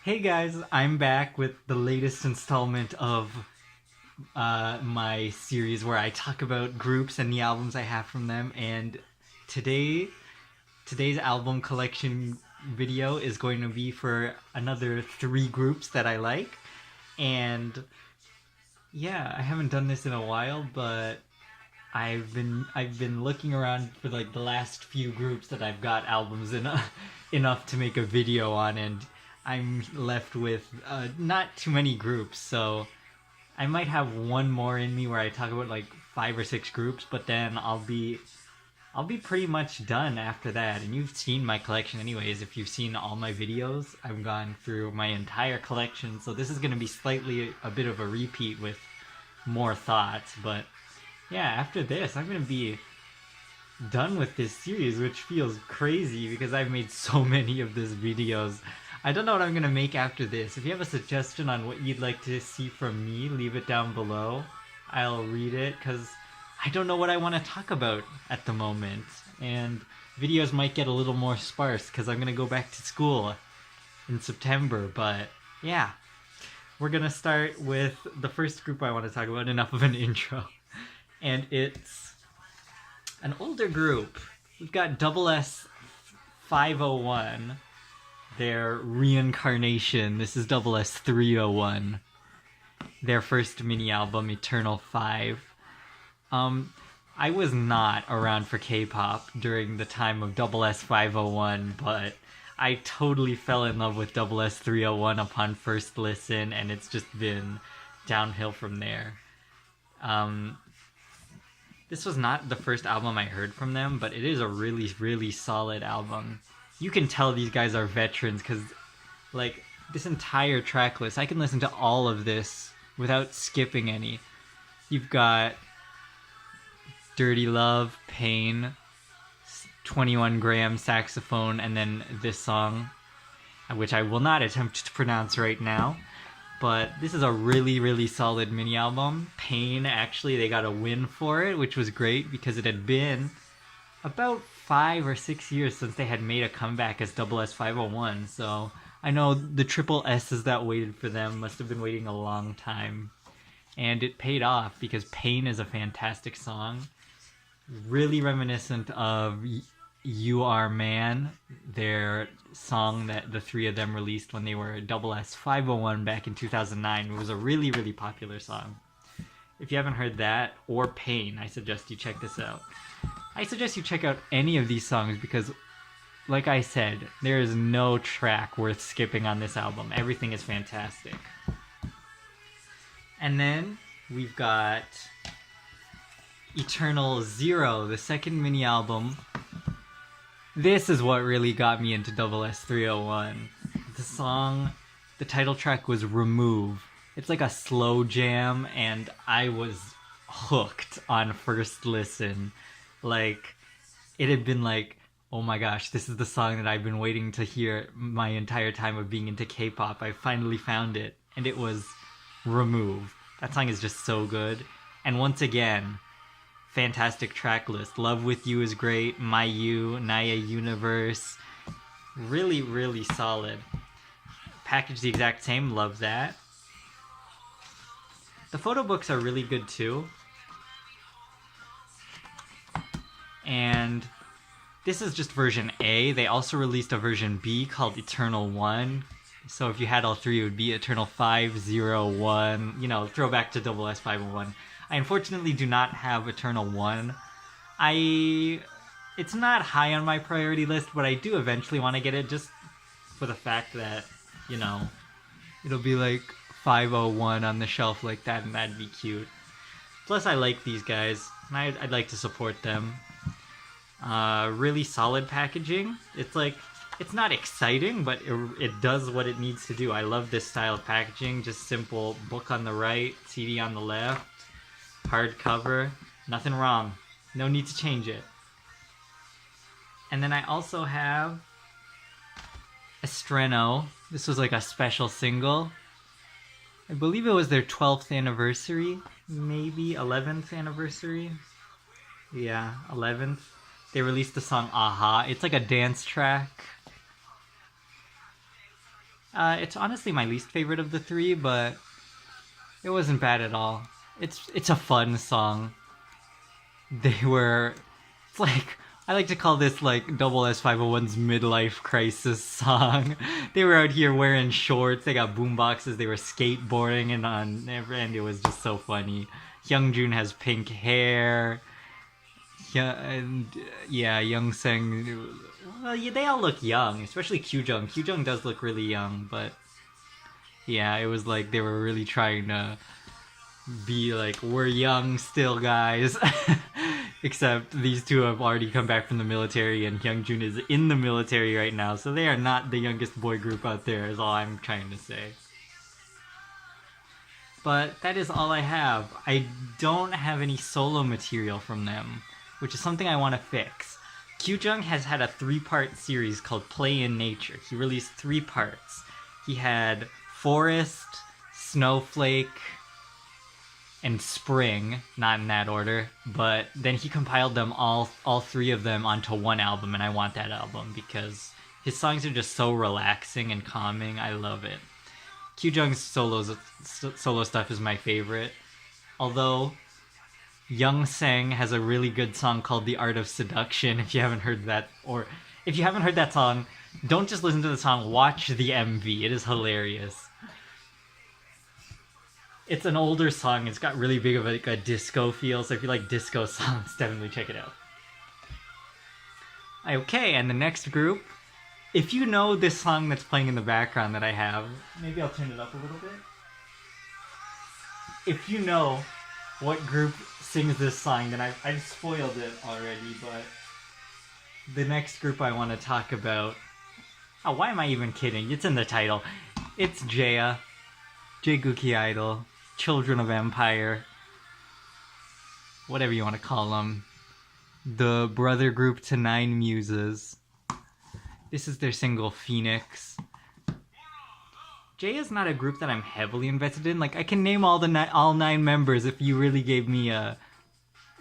Hey guys, I'm back with the latest installment of my series where I talk about groups and the albums I have from them. And today, today's album collection video is going to be for another three groups that I like. And yeah, I haven't done this in a while, but I've been looking around for like the last few groups that I've got albums enough to make a video on, and I'm left with not too many groups. So I might have one more in me where I talk about like 5 or 6 groups, but then I'll be pretty much done after that. And you've seen my collection anyways. If you've seen all my videos, I've gone through my entire collection. So this is going to be slightly a bit of a repeat with more thoughts, but yeah, after this, I'm going to be done with this series, which feels crazy because I've made so many of these videos. I don't know what I'm going to make after this. If you have a suggestion on what you'd like to see from me, leave it down below. I'll read it because I don't know what I want to talk about at the moment. And videos might get a little more sparse because I'm going to go back to school in September. But yeah, we're going to start with the first group I want to talk about. Enough of an intro. And it's an older group. We've got Double S 501, their reincarnation. This is Double S 301, their first mini album, Eternal 5. I was not around for K-pop during the time of Double S 501, but I totally fell in love with Double S 301 upon first listen, and it's just been downhill from there. This was not the first album I heard from them, but it is a really, really solid album. You can tell these guys are veterans because, like, this entire track list, I can listen to all of this without skipping any. You've got Dirty Love, Pain, 21 Gram Saxophone, and then this song, which I will not attempt to pronounce right now. But this is a really, really solid mini album. Pain, actually, they got a win for it, which was great because it had been about 5 or 6 years since they had made a comeback as Double S 501. So I know the triple S's that waited for them must have been waiting a long time. And it paid off because Pain is a fantastic song. Really reminiscent of You Are Man, their song that the three of them released when they were Double S 501 back in 2009. It was a really, really popular song. If you haven't heard that or Pain, I suggest you check this out. I suggest you check out any of these songs because, like I said, there is no track worth skipping on this album. Everything is fantastic. And then we've got Eternal Zero, the second mini album. This is what really got me into Double S 301. The song, the title track was Remove. It's like a slow jam, and I was hooked on first listen. Like, it had been like, oh my gosh, this is the song that I've been waiting to hear my entire time of being into K-pop. I finally found it, and it was Remove. That song is just so good. And once again, fantastic track list. Love With You is great. My You, Naya Universe. Really, really solid. Packaged the exact same. Love that. The photo books are really good too. And this is just version A. They also released a version B called Eternal 1. So if you had all three, it would be Eternal 501. You know, throwback to Double S 501. I unfortunately do not have Eternal 1. It's not high on my priority list, but I do eventually want to get it just for the fact that, you know, it'll be like 501 on the shelf like that, and that'd be cute. Plus, I like these guys, and I'd like to support them. Really solid packaging. It's like, it's not exciting, but it does what it needs to do. I love this style of packaging. Just simple book on the right, CD on the left. Hardcover, nothing wrong. No need to change it. And then I also have Estreno. This was like a special single. I believe it was their 12th anniversary, maybe 11th anniversary. Yeah, 11th. They released the song Aha. It's like a dance track. It's honestly my least favorite of the three, but it wasn't bad at all. It's a fun song. They were, it's like, I like to call this like Double S501's midlife crisis song. They were out here wearing shorts, they got boomboxes, they were skateboarding, and it was just so funny. Hyungjun has pink hair. Yeah, and yeah, Youngsang. Well, yeah, they all look young, especially Kyujung. Kyujung does look really young, but yeah, it was like they were really trying to be like, we're young still, guys. Except these two have already come back from the military, and Hyungjun is in the military right now, so they are not the youngest boy group out there, is all I'm trying to say. But that is all I have. I don't have any solo material from them, which is something I want to fix. Kyujung has had a 3-part series called Play in Nature. He released 3 parts. He had Forest, Snowflake, and Spring, not in that order, but then he compiled them all 3 of them onto one album, and I want that album because his songs are just so relaxing and calming. I love it. Kyujung's solo stuff is my favorite, although Youngsang has a really good song called The Art of Seduction. If you haven't heard that, or if you haven't heard that song, don't just listen to the song, watch the MV. It is hilarious. It's an older song. It's got really big of a disco feel, so if you like disco songs, definitely check it out. Okay, and the next group, if you know this song that's playing in the background that I have, maybe I'll turn it up a little bit. If you know what group sings this song, then I've spoiled it already, but the next group I want to talk about... Oh, why am I even kidding? It's in the title. It's Jaya, Jaegookie Idol, Children of Empire, whatever you want to call them. The brother group to 9 Muses. This is their single, Phoenix. Jaya's not a group that I'm heavily invested in. Like, I can name all 9 members if you really gave me a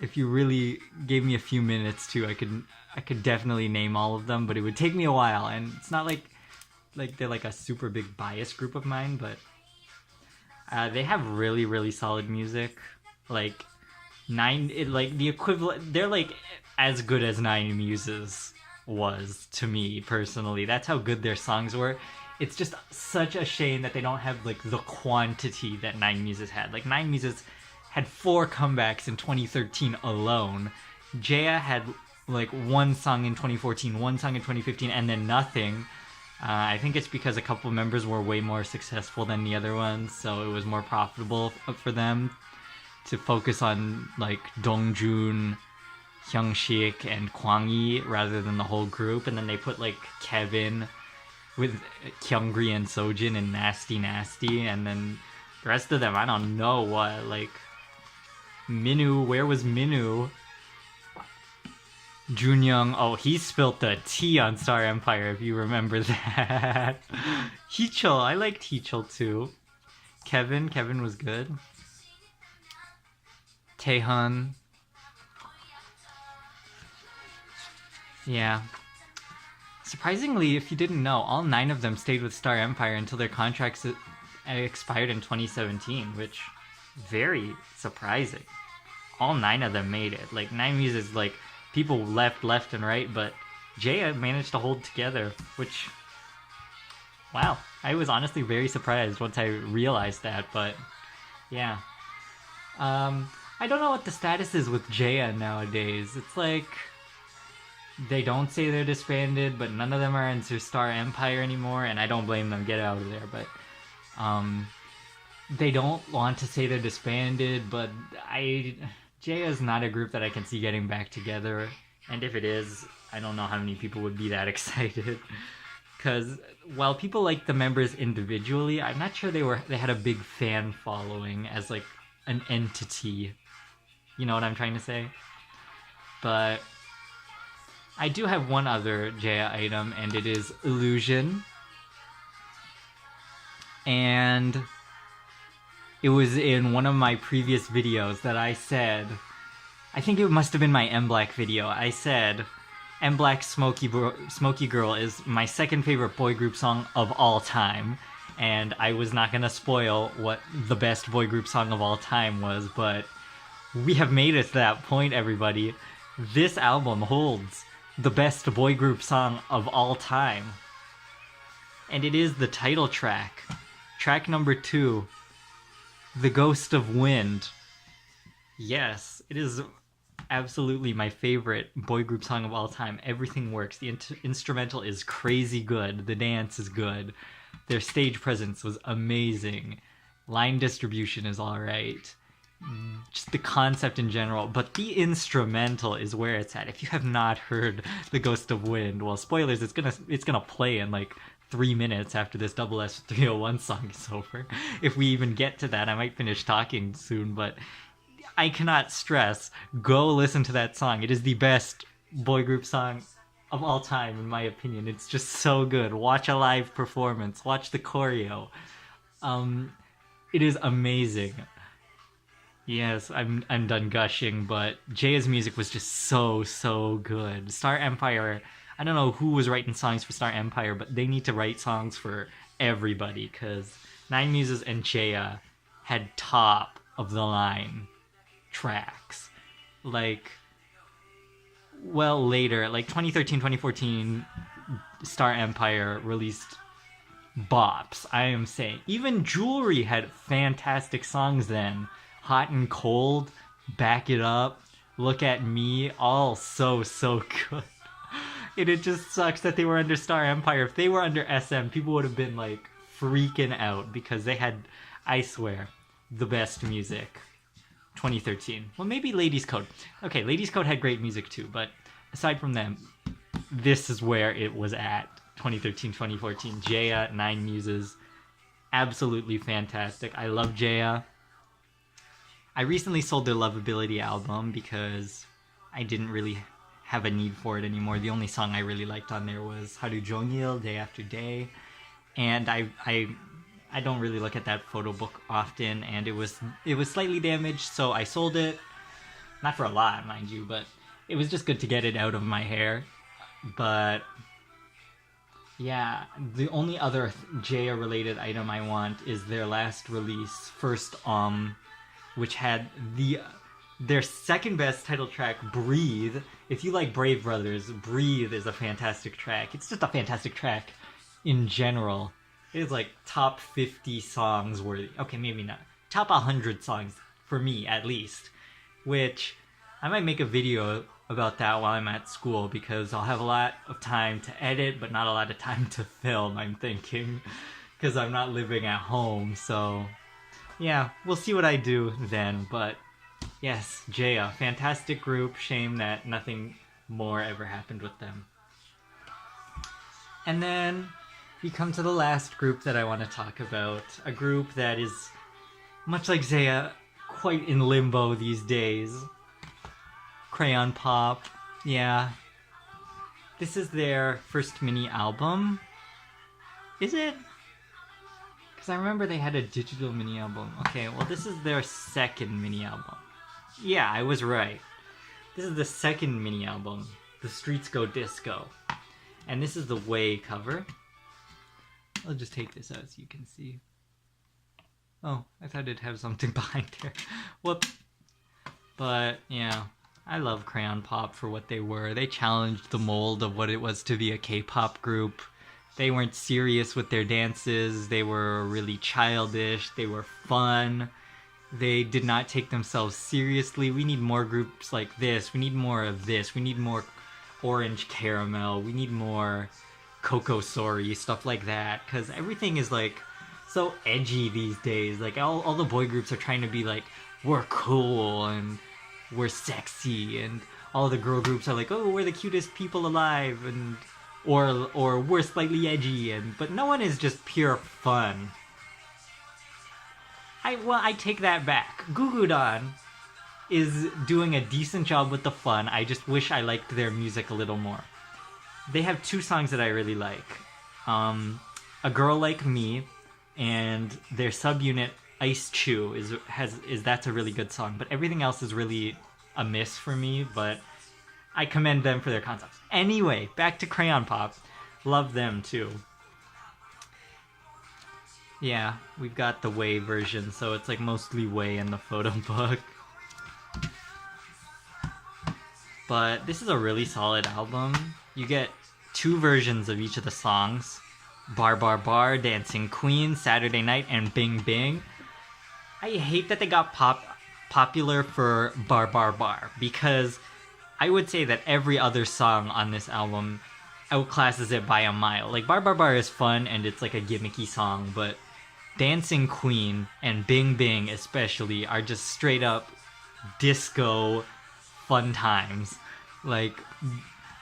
few minutes to. I could definitely name all of them, but it would take me a while, and it's not like they're like a super big bias group of mine, but they have really, really solid music. Like the equivalent, they're like as good as 9 Muses was to me personally. That's how good their songs were. It's just such a shame that they don't have like the quantity that 9 Muses had. Like 9 Muses had 4 comebacks in 2013 alone. Jaya had like 1 song in 2014, 1 song in 2015, and then nothing. I think it's because a couple members were way more successful than the other ones, so it was more profitable for them to focus on like Dongjun, Hyungshik, and Kwangyi rather than the whole group. And then they put like Kevin with Kyungri and Sojin and Nasty Nasty, and then the rest of them, I don't know what, like Minu, where was Minu? Junyoung, oh, he spilt the tea on Star Empire, if you remember that. Heechul, I liked Heechul too. Kevin was good. Taehyun. Yeah. Surprisingly, if you didn't know, all 9 of them stayed with Star Empire until their contracts expired in 2017, which very surprising. All 9 of them made it. Like 9 Muses, like people left and right, but Jaya managed to hold together, which, wow, I was honestly very surprised once I realized that. But yeah, I don't know what the status is with Jaya nowadays. It's like they don't say they're disbanded, but none of them are into Star Empire anymore, and I don't blame them. Get out of there. But they don't want to say they're disbanded, but Jaya is not a group that I can see getting back together, and if it is, I don't know how many people would be that excited. Because while people like the members individually, I'm not sure they had a big fan following as like an entity. You know what I'm trying to say? But I do have one other Jaya item, and it is Illusion. And it was in one of my previous videos that I said, I think it must have been my M Black video, I said, and Black Smoky Girl is my second favorite boy group song of all time. And I was not gonna spoil what the best boy group song of all time was, but we have made it to that point, everybody. This album holds the best boy group song of all time. And it is the title track. Track number 2, The Ghost of Wind. Yes, it is absolutely my favorite boy group song of all time. Everything works. The instrumental is crazy good. The dance is good. Their stage presence was amazing. Line distribution is alright. Just the concept in general. But the instrumental is where it's at. If you have not heard The Ghost of Wind, well, spoilers, it's gonna play in like 3 minutes after this Double S 301 song is over. If we even get to that, I might finish talking soon, but I cannot stress, go listen to that song. It is the best boy group song of all time, in my opinion. It's just so good. Watch a live performance. Watch the choreo. It is amazing. Yes, I'm done gushing, but Jaya's music was just so good. Star Empire, I don't know who was writing songs for Star Empire, but they need to write songs for everybody, because Nine Muses and Jaya had top of the line tracks. Like, well, later, like 2013, 2014, Star Empire released bops, I am saying. Even Jewelry had fantastic songs then. Hot and Cold, Back It Up, Look at Me, all so good. And it just sucks that they were under Star Empire. If they were under SM, people would have been like freaking out, because they had, I swear, the best music. 2013. Well, maybe Ladies Code. Okay, Ladies Code had great music too, but aside from them, this is where it was at. 2013, 2014. Jaya, Nine Muses, absolutely fantastic. I love Jaya. I recently sold their Lovability album because I didn't really have a need for it anymore. The only song I really liked on there was Haru Jongil, Day After Day, and I don't really look at that photo book often, and it was slightly damaged, so I sold it. Not for a lot, mind you, but it was just good to get it out of my hair. But yeah, the only other Jaya related item I want is their last release, First which had their second best title track, Breathe. If you like Brave Brothers, Breathe is a fantastic track. It's just a fantastic track in general. It is like top 50 songs worthy. Okay, maybe not. Top 100 songs, for me at least. Which, I might make a video about that while I'm at school, because I'll have a lot of time to edit, but not a lot of time to film, I'm thinking. Because I'm not living at home, so yeah, we'll see what I do then. But yes, Jaya, fantastic group. Shame that nothing more ever happened with them. And then we come to the last group that I want to talk about. A group that is, much like Jaya, quite in limbo these days. Crayon Pop. Yeah. This is their first mini album. Is it? Because I remember they had a digital mini album. Okay, well, this is their second mini album. Yeah, I was right. This is the second mini album, The Streets Go Disco. And this is the Way cover. I'll just take this out so you can see. Oh, I thought it'd have something behind there. Whoop. But, yeah, I love Crayon Pop for what they were. They challenged the mold of what it was to be a K-pop group. They weren't serious with their dances. They were really childish. They were fun. They did not take themselves seriously. We need more groups like this. We need more of this. We need more Orange Caramel. We need more Coco Sorry, stuff like that. Because everything is like so edgy these days. Like all the boy groups are trying to be like, we're cool and we're sexy, and all the girl groups are like, oh, we're the cutest people alive, and or we're slightly edgy, but no one is just pure fun. I take that back. Goo Goo Dolls is doing a decent job with the fun. I just wish I liked their music a little more. They have two songs that I really like. A Girl Like Me, and their subunit Ice Chew that's a really good song. But everything else is really a miss for me. But I commend them for their concepts. Anyway, back to Crayon Pop. Love them too. Yeah, we've got the Way version, so it's like mostly Way in the photo book. But this is a really solid album. You get 2 versions of each of the songs. Bar Bar Bar, Dancing Queen, Saturday Night, and Bing Bing. I hate that they got popular for Bar Bar Bar, because I would say that every other song on this album outclasses it by a mile. Like, Bar Bar Bar is fun, and it's like a gimmicky song, but Dancing Queen and Bing Bing especially are just straight up disco fun times. Like,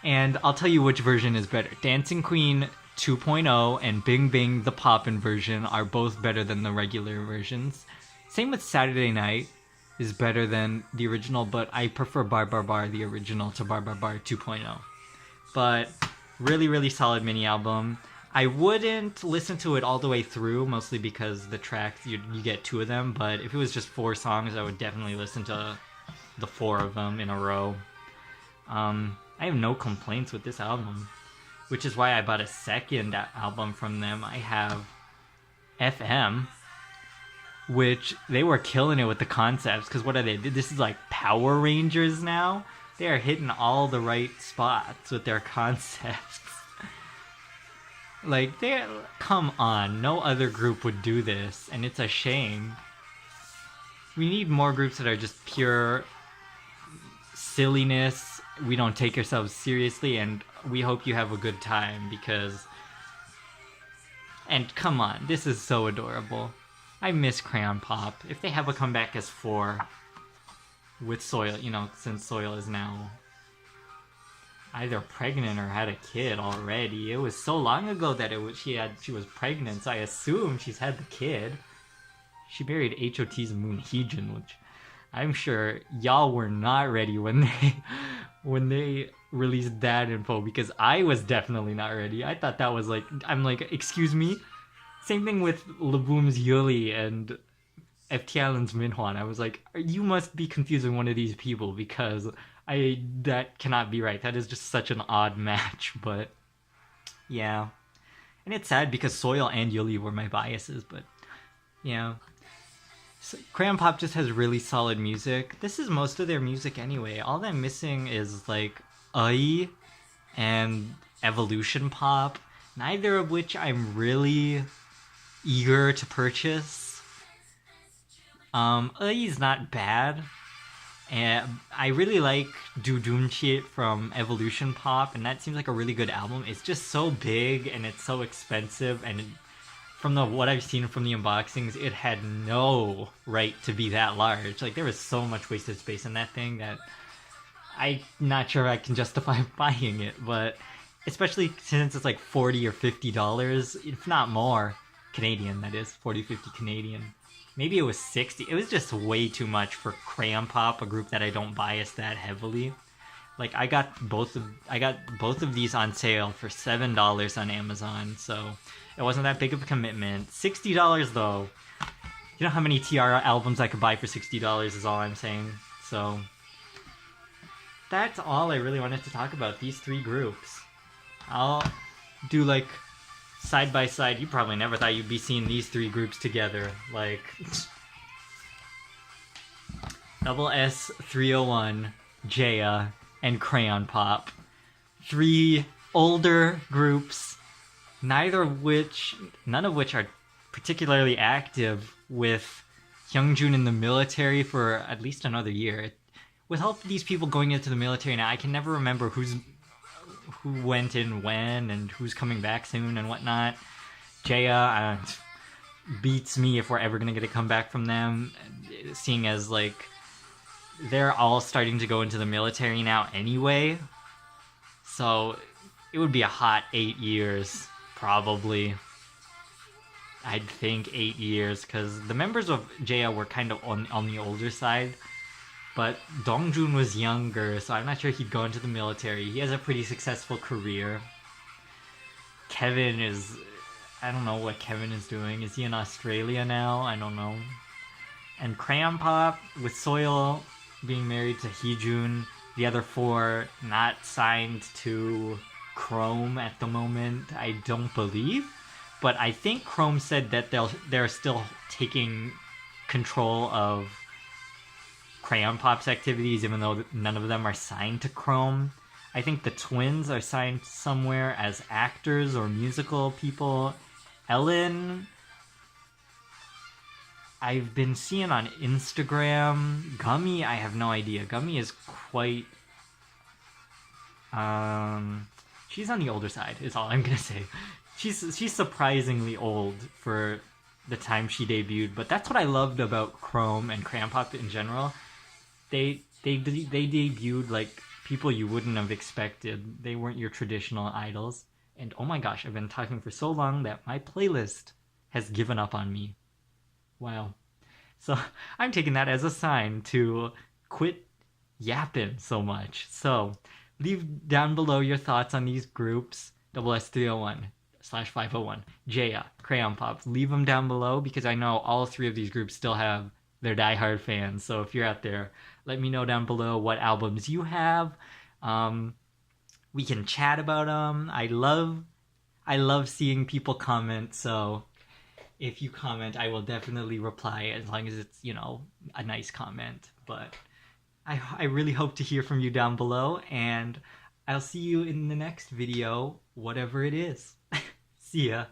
and I'll tell you which version is better. Dancing Queen 2.0 and Bing Bing the Poppin' version are both better than the regular versions. Same with Saturday Night is better than the original, but I prefer Bar Bar Bar, the original, to Bar Bar Bar 2.0. But really, really solid mini album. I wouldn't listen to it all the way through, mostly because the tracks, you get 2 of them, but if it was just 4 songs, I would definitely listen to the 4 of them in a row. I have no complaints with this album, which is why I bought a second album from them. I have FM, which they were killing it with the concepts, because what are they? This is like Power Rangers now? They are hitting all the right spots with their concepts. Like, come on, no other group would do this, and it's a shame. We need more groups that are just pure silliness. We don't take ourselves seriously, and we hope you have a good time, because... And come on, this is so adorable. I miss Crayon Pop. If they have a comeback as 4 with Soil, since Soil is now either pregnant or had a kid already. It was so long ago that she was pregnant, so I assume she's had the kid. She married HOT's Moon Heejin, which I'm sure y'all were not ready when they released that info, because I was definitely not ready. I thought that was like, I'm like, excuse me? Same thing with Laboom's Yuli and FT Island's Minhwan. I was like, you must be confusing one of these people, because that cannot be right. That is just such an odd match, but yeah. And it's sad because Soil and Yuli were my biases, but yeah. So Crayon Pop just has really solid music. This is most of their music anyway. All I'm missing is like AI and Evolution Pop, neither of which I'm really eager to purchase. AI is not bad. And I really like Do Doomchit from Evolution Pop, and that seems like a really good album. It's just so big and it's so expensive, and from what I've seen from the unboxings, it had no right to be that large. Like, there was so much wasted space in that thing that I'm not sure I can justify buying it, but especially since it's like $40 or $50, if not more, Canadian, that is, 40, 50 Canadian. Maybe it was 60. It was just way too much for Crayon Pop, a group that I don't bias that heavily. Like, I got both of these on sale for $7 on Amazon, so it wasn't that big of a commitment. $60 though. You know how many TR albums I could buy for $60 is all I'm saying. So that's all I really wanted to talk about, these 3 groups. I'll do like side by side. You probably never thought you'd be seeing these 3 groups together. Like Double S 301, Jaya, and Crayon Pop. 3 older groups, none of which are particularly active, with Hyungjun in the military for at least another year. With all these people going into the military now, I can never remember who went in when and who's coming back soon and whatnot. Jaya beats me if we're ever going to get a comeback from them, seeing as like they're all starting to go into the military now anyway. So it would be a hot 8 years, probably. I'd think 8 years, because the members of Jaya were kind of on the older side. But Dongjun was younger, so I'm not sure he'd go into the military. He has a pretty successful career. Kevin is... I don't know what Kevin is doing. Is he in Australia now? I don't know. And Crayon Pop, with Soil being married to Heejun, The other four not signed to Chrome at the moment, I don't believe. But I think Chrome said that they're still taking control of Crayon Pop's activities, even though none of them are signed to Chrome. I think the twins are signed somewhere as actors or musical people. Ellen, I've been seeing on Instagram. Gummy, I have no idea. Gummy is quite... she's on the older side, is all I'm gonna say. She's surprisingly old for the time she debuted, but that's what I loved about Chrome and Crayon Pop in general. They debuted like people you wouldn't have expected. They weren't your traditional idols. And oh my gosh, I've been talking for so long that my playlist has given up on me. Wow. So I'm taking that as a sign to quit yapping so much. So leave down below your thoughts on these groups. S301/501, Jaya, Crayon Pop. Leave them down below because I know all three of these groups still have their diehard fans. So if you're out there, let me know down below what albums you have. We can chat about them. I love seeing people comment. So if you comment, I will definitely reply as long as it's, you know, a nice comment. But I really hope to hear from you down below, and I'll see you in the next video, whatever it is. See ya.